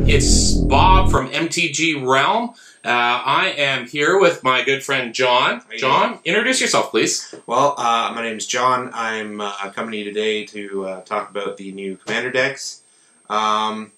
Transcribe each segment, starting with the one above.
It's Bob from MTG Realm. I am here with my good friend John. John, introduce yourself, please. Well, my name is John. I'm coming to you today to talk about the new Commander decks. Where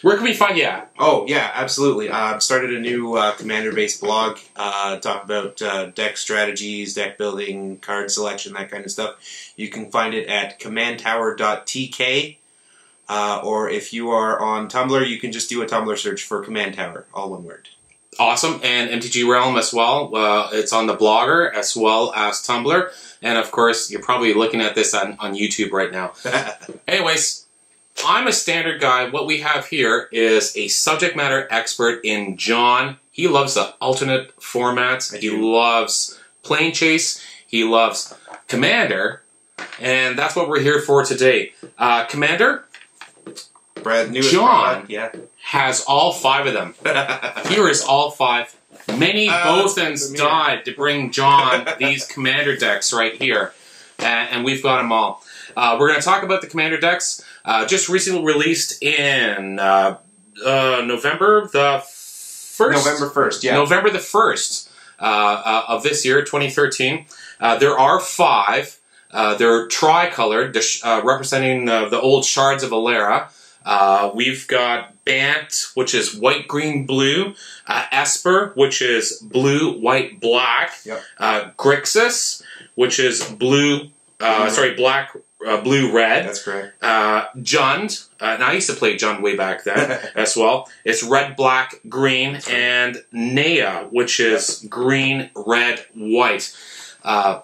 can we find you at? Oh, yeah, absolutely. I've started a new Commander-based blog, talk about deck strategies, deck building, card selection, that kind of stuff. You can find it at commandtower.tk. Or if you are on Tumblr, you can just do a Tumblr search for Command Tower, all one word. Awesome. And MTG Realm as well. It's on the Blogger as well as Tumblr. And of course, you're probably looking at this on YouTube right now. Anyways, I'm a standard guy. What we have here is a subject matter expert in John. He loves the alternate formats. He loves Plane Chase. He loves Commander. And that's what we're here for today. Commander? John has all 5 of them. Here is all 5. Many Bothans died to bring John these Commander decks right here. And we've got them all. We're going to talk about the Commander decks. Just recently released in November the 1st? November 1st, yeah. November the 1st of this year, 2013. There are 5. They're tricolored, representing the old shards of Alera. We've got Bant, which is white, green, blue. Esper, which is blue, white, black. Yep. Grixis, which is blue, black, blue, red. That's correct. Jund, and I used to play Jund way back then as well. It's red, black, green, and Nea, which is green, red, white.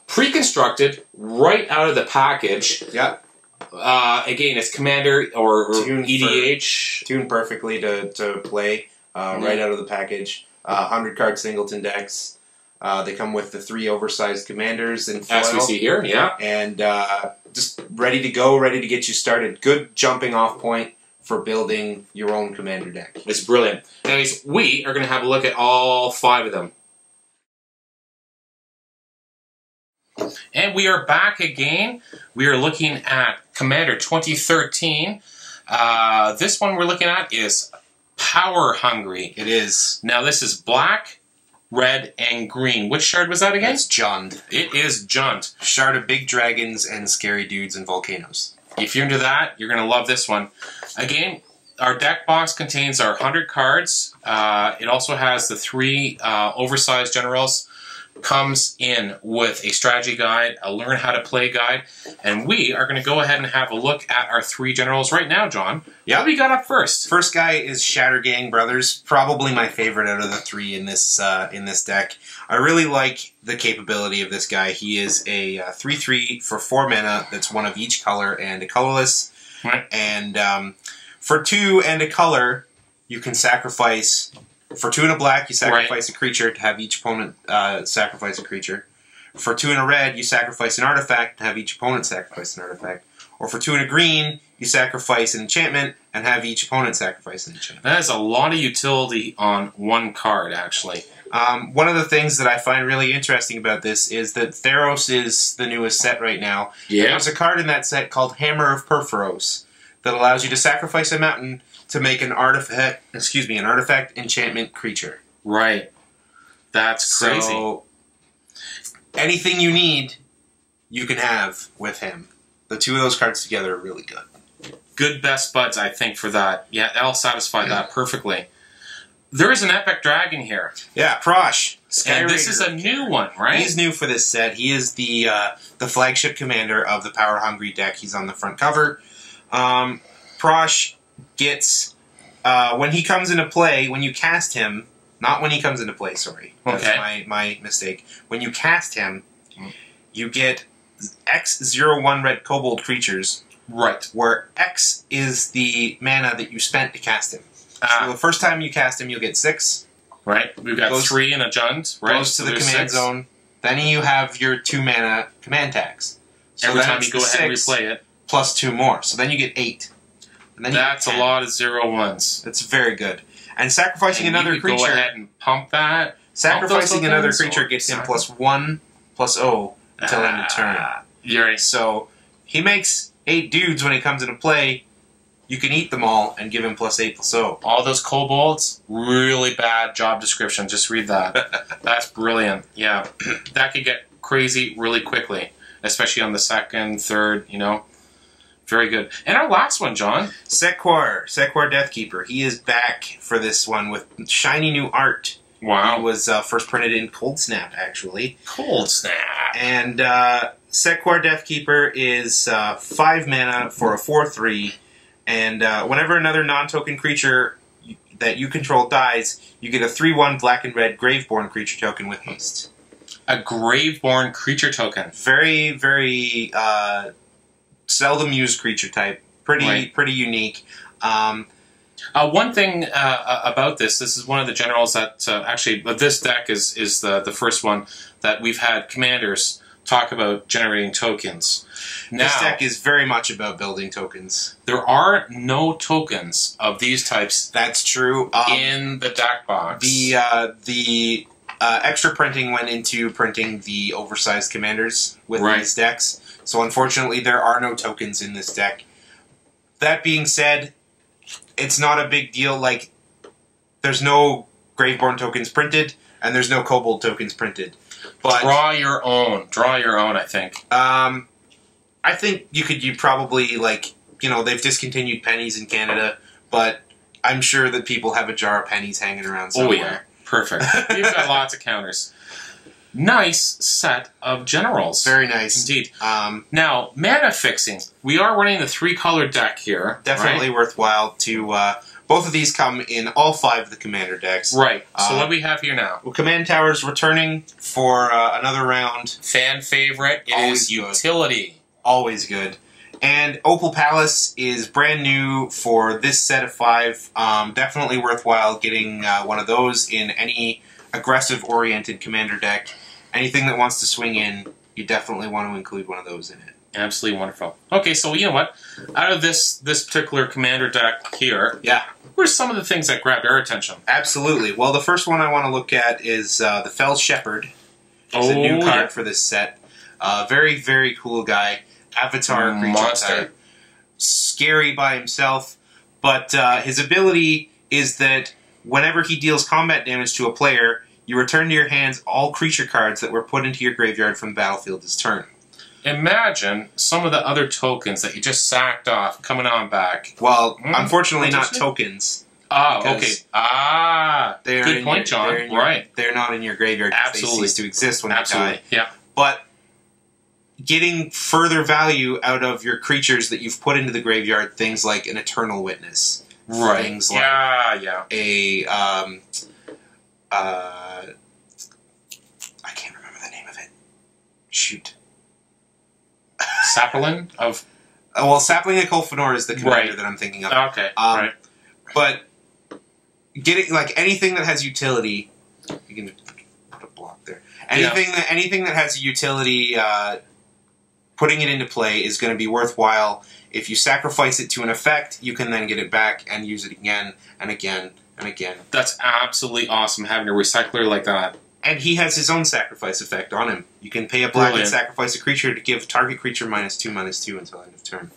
Pre-constructed right out of the package. Yeah. Again, it's Commander or EDH. Tuned perfectly to play right out of the package. 100-card singleton decks. They come with the 3 oversized commanders in foil. As we see here, yeah. And just ready to go, ready to get you started. Good jumping off point for building your own Commander deck. It's brilliant. Anyways, we are going to have a look at all 5 of them. And we are back again. We are looking at Commander 2013. This one we're looking at is Power Hungry. It is. Now this is black, red, and green. Which shard was that again? It's Jund. It is Jund. Shard of big dragons and scary dudes and volcanoes. If you're into that, you're going to love this one. Again, our deck box contains our 100 cards. It also has the 3 oversized generals. Comes in with a strategy guide, a learn how to play guide, and we are going to go ahead and have a look at our 3 generals right now, John. Yeah. What do we got up first? First guy is Shattergang Brothers, probably my favorite out of the 3 in this deck. I really like the capability of this guy. He is a 3/3 for 4 mana that's one of each color and a colorless. Right. And for 2 and a color, you can sacrifice. For 2 and a black, you sacrifice a creature to have each opponent sacrifice a creature. For 2 and a red, you sacrifice an artifact and have each opponent sacrifice an artifact. Or for 2 and a green, you sacrifice an enchantment and have each opponent sacrifice an enchantment. That is a lot of utility on 1 card, actually. One of the things that I find really interesting about this is that Theros is the newest set right now. Yeah. There's a card in that set called Hammer of Perforos that allows you to sacrifice a mountain to make an artifact, enchantment creature. Right. That's crazy. So, anything you need, you can have with him. The 2 of those cards together are really good. Good best buds, I think, for that. Yeah, that'll satisfy that perfectly. There is an epic dragon here. Yeah, Prossh. And this is a new one, right? He's new for this set. He is the flagship commander of the Power Hungry deck. He's on the front cover. Prossh gets, when he comes into play, when you cast him, not when he comes into play, sorry. That's my mistake. When you cast him, you get X01 red kobold creatures. Right. Where X is the mana that you spent to cast him. So the first time you cast him, you'll get 6. Right. We've got 3 in a Jund. Right. Goes to the command zone. Then you have your 2 mana command tags. So every time you go ahead and replay it. Plus 2 more. So then you get 8. And then that's a lot of 0/1s. That's very good. And sacrificing another creature. Go ahead and pump that. Sacrificing another creature gets him +1/+0 until end of turn. You're right. So he makes 8 dudes when he comes into play. you can eat them all and give him +8/+0. All those kobolds, really bad job description. Just read that. That's brilliant. Yeah, that could get crazy really quickly, especially on the second, third, you know. Very good. And our last one, John. Sek'Kuar Deathkeeper. He is back for this one with shiny new art. Wow. He was first printed in Cold Snap, actually. Cold Snap. And Sek'Kuar Deathkeeper is 5 mana for a 4/3. And whenever another non-token creature that you control dies, you get a 3/1 black and red Graveborn creature token with haste. A Graveborn creature token. Very, very seldom used creature type. Pretty unique. One thing about this is one of the generals that actually this deck is the first one that we've had commanders talk about generating tokens. Now, this deck is very much about building tokens. There are no tokens of these types. That's true. In the deck box. The extra printing went into printing the oversized commanders with these decks. So unfortunately, there are no tokens in this deck. That being said, it's not a big deal. Like, there's no Graveborn tokens printed, and there's no Kobold tokens printed. But draw your own. Draw your own, I think. I think you probably, like, you know, they've discontinued pennies in Canada, but I'm sure that people have a jar of pennies hanging around somewhere. Oh, yeah. Perfect. We've got lots of counters. Nice set of generals. Very nice. Indeed. Now, mana fixing. We are running the 3-color deck here. Definitely worthwhile to... both of these come in all 5 of the commander decks. Right. So what do we have here now? Well, Command Tower's returning for another round. Fan favorite. It is utility. Always good. And Opal Palace is brand new for this set of 5. Definitely worthwhile getting one of those in any aggressive-oriented commander deck. Anything that wants to swing in, you definitely want to include one of those in it. Absolutely wonderful. Okay, so you know what? Out of this particular commander deck here, what are some of the things that grabbed our attention? Absolutely. Well, the first one I want to look at is the Fell Shepherd. It's a new card for this set. Very, very cool guy. Avatar creature type. Scary by himself, but his ability is that whenever he deals combat damage to a player, you return to your hands all creature cards that were put into your graveyard from the battlefield this turn. Imagine some of the other tokens that you just sacked off coming on back. Well, unfortunately not tokens. Okay. Good point, John. They're not in your graveyard because they cease to exist when they die. Yeah. But getting further value out of your creatures that you've put into the graveyard, things like an Eternal Witness. Right. Things like a... I can't remember the name of it. Shoot. Sapperlin of... well, Sapling of Kolfanor is the commander that I'm thinking of. Okay, But getting, like, anything that has utility... You can put a block there. Anything that has utility, putting it into play is going to be worthwhile. If you sacrifice it to an effect, you can then get it back and use it again and again and again. That's absolutely awesome, having a recycler like that. And he has his own sacrifice effect on him. You can pay a black and sacrifice a creature to give target creature -2/-2 until end of turn.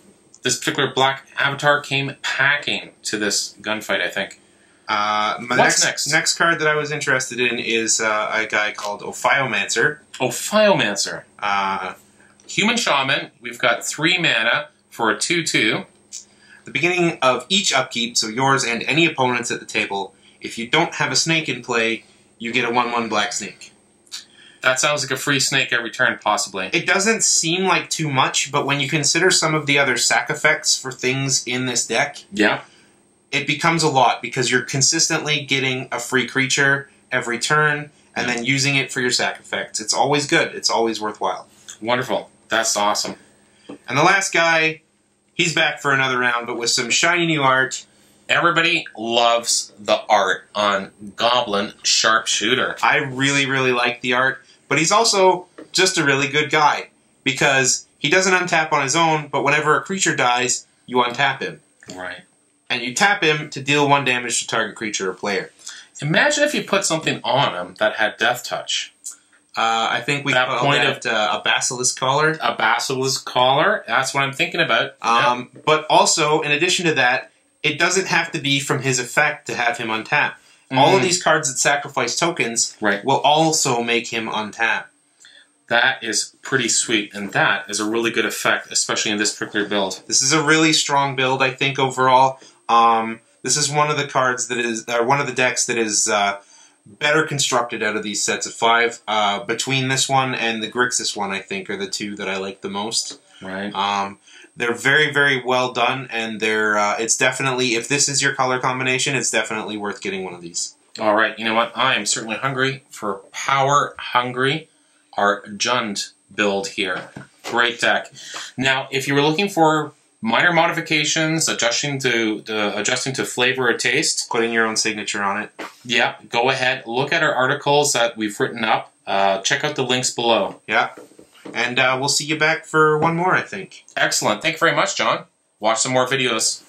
This particular black avatar came packing to this gunfight, I think. What's next? Next card that I was interested in is a guy called Ophiomancer. Ophiomancer. Human Shaman. We've got 3 mana for a 2/2. The beginning of each upkeep, so yours and any opponent's at the table, if you don't have a snake in play, you get a 1/1 black snake. That sounds like a free snake every turn, possibly. It doesn't seem like too much, but when you consider some of the other sack effects for things in this deck, it becomes a lot, because you're consistently getting a free creature every turn, and then using it for your sack effects. It's always good. It's always worthwhile. Wonderful. That's awesome. And the last guy, he's back for another round, but with some shiny new art. Everybody loves the art on Goblin Sharpshooter. I really, really like the art, but he's also just a really good guy, because he doesn't untap on his own, but whenever a creature dies, you untap him. Right. And you tap him to deal 1 damage to target creature or player. Imagine if you put something on him that had Death Touch. I think we call that a Basilisk Collar. A Basilisk Collar? That's what I'm thinking about. But also, in addition to that, it doesn't have to be from his effect to have him untap. All of these cards that sacrifice tokens will also make him untap. That is pretty sweet, and that is a really good effect, especially in this particular build. This is a really strong build, I think, overall. This is one of the cards that is, one of the decks that is better constructed out of these sets of 5. Between this one and the Grixis one, I think, are the two that I like the most. Right. They're very, very well done, and they're it's definitely, if this is your color combination, it's definitely worth getting one of these. All right, you know what? I am certainly hungry for Power Hungry, our Jund build here. Great deck. Now, if you were looking for minor modifications, adjusting to flavor or taste, Putting your own signature on it. Yeah, go ahead. Look at our articles that we've written up. Check out the links below. Yeah. And we'll see you back for one more, I think. Excellent. Thank you very much, John. Watch some more videos.